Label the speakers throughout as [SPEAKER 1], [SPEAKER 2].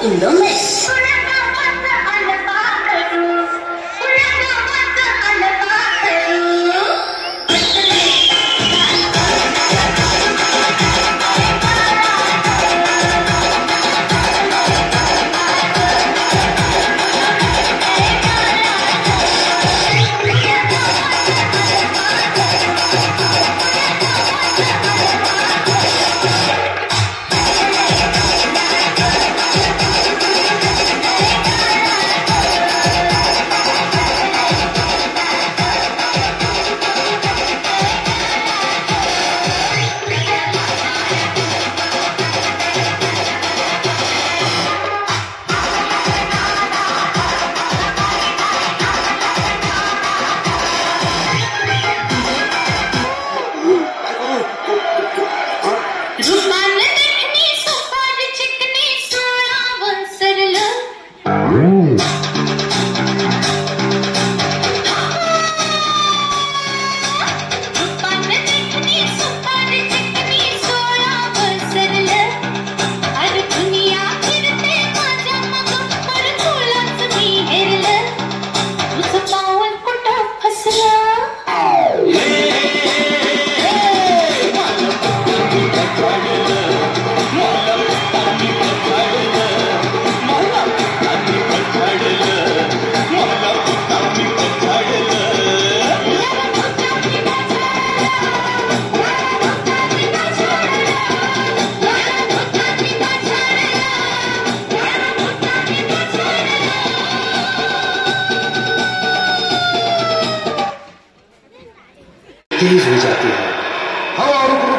[SPEAKER 1] in the mix.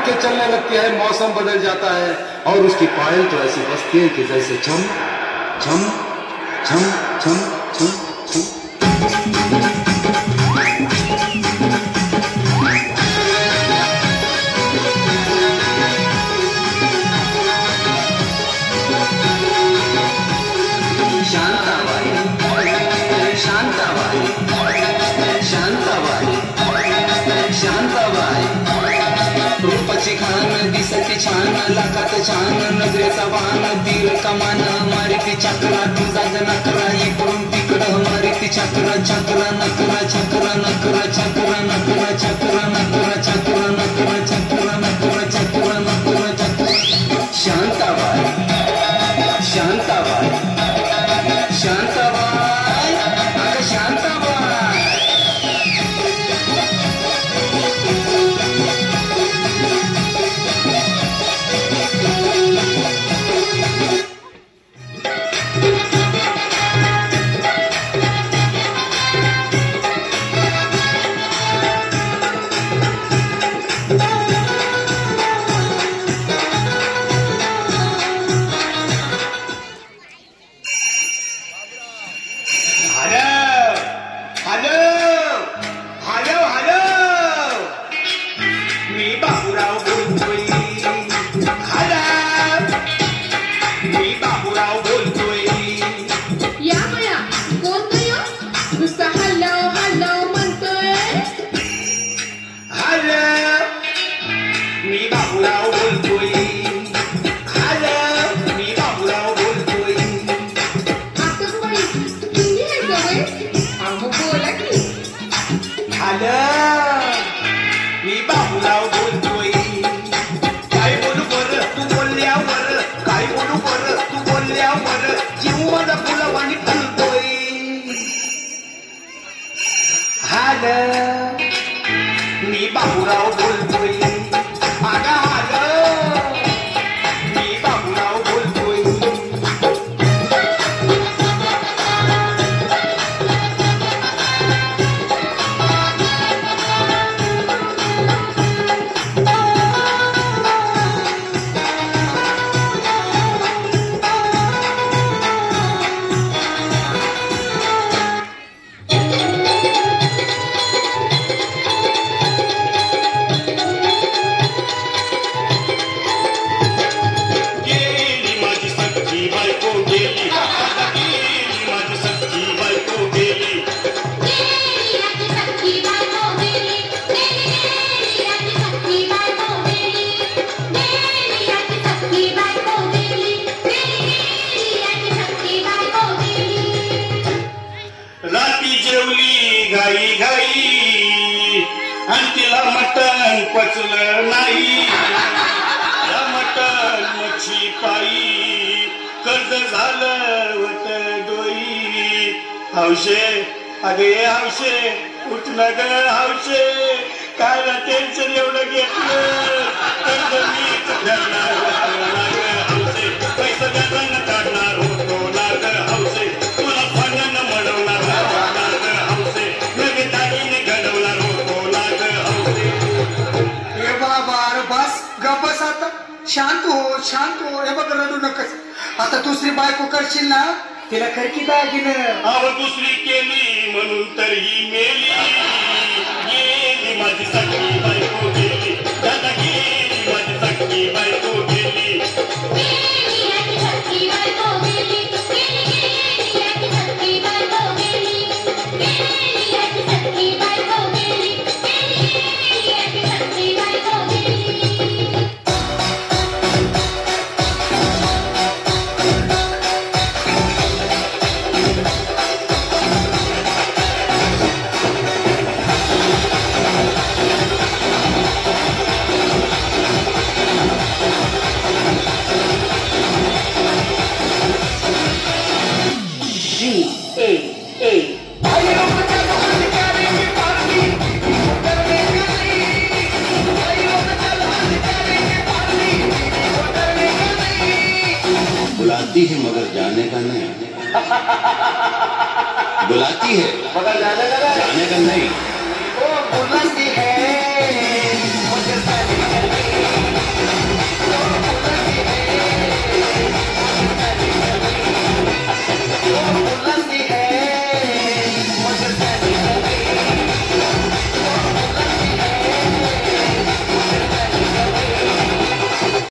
[SPEAKER 2] उठ के चलने लगती है, मौसम बदल जाता है और उसकी पायल तो ऐसी बजती है कि जैसे छम छम छम छम छम छम।
[SPEAKER 3] रूपाची खान दिसते छान, लाखात छान नजरेचा वाहन, तीर कमान मारिती चक्रा, तुझा नकरा इकडून तिकडं मारिती चक्रा, चक्रा नकरा चक्रा नकरा चक्रा नकरा चक्रा नकरा चक्रा नकरा चक्रा नकरा चक्रा नकरा चक्रा। शांताबाई शांताबाई शांताबाई अगं शांताबाई।
[SPEAKER 4] मी बाबूराव बोलतोय, आगा आलं मी बाबूराव बोलतोय।
[SPEAKER 5] घाई घाई आणि तिला मटण पचलं नाही, या मटण मच्छी पायी कर्ज झालं वट डोई। हौशे अगे हौशे उठ न ग हौशे, काय टेन्शन एवढं घेतलं कर्ज मीच फेडणार होतो ना ग हौशे, पैसा व्याजानं काढणार होतो ना ग हौशे, तुला फंडानं मडवणार होतो ना ग हौशे, नवी दागिने घडवणार होतो ना ग हौशे।
[SPEAKER 4] हे बाबा अरे बस गप बस आता, शांत हो हे बघ रडू नकस। आता दुसरी बायको करशील ना तिला खरकी दागिनं
[SPEAKER 5] अव दुसरी केली म्हणून तर ही मेली, गेली माझी सखी बायको गेली, दादा गेली माझी सखी बायको गेली,
[SPEAKER 2] बुलाती है मगर जाने का नहीं, बुलाती है मगर जाने का नहीं।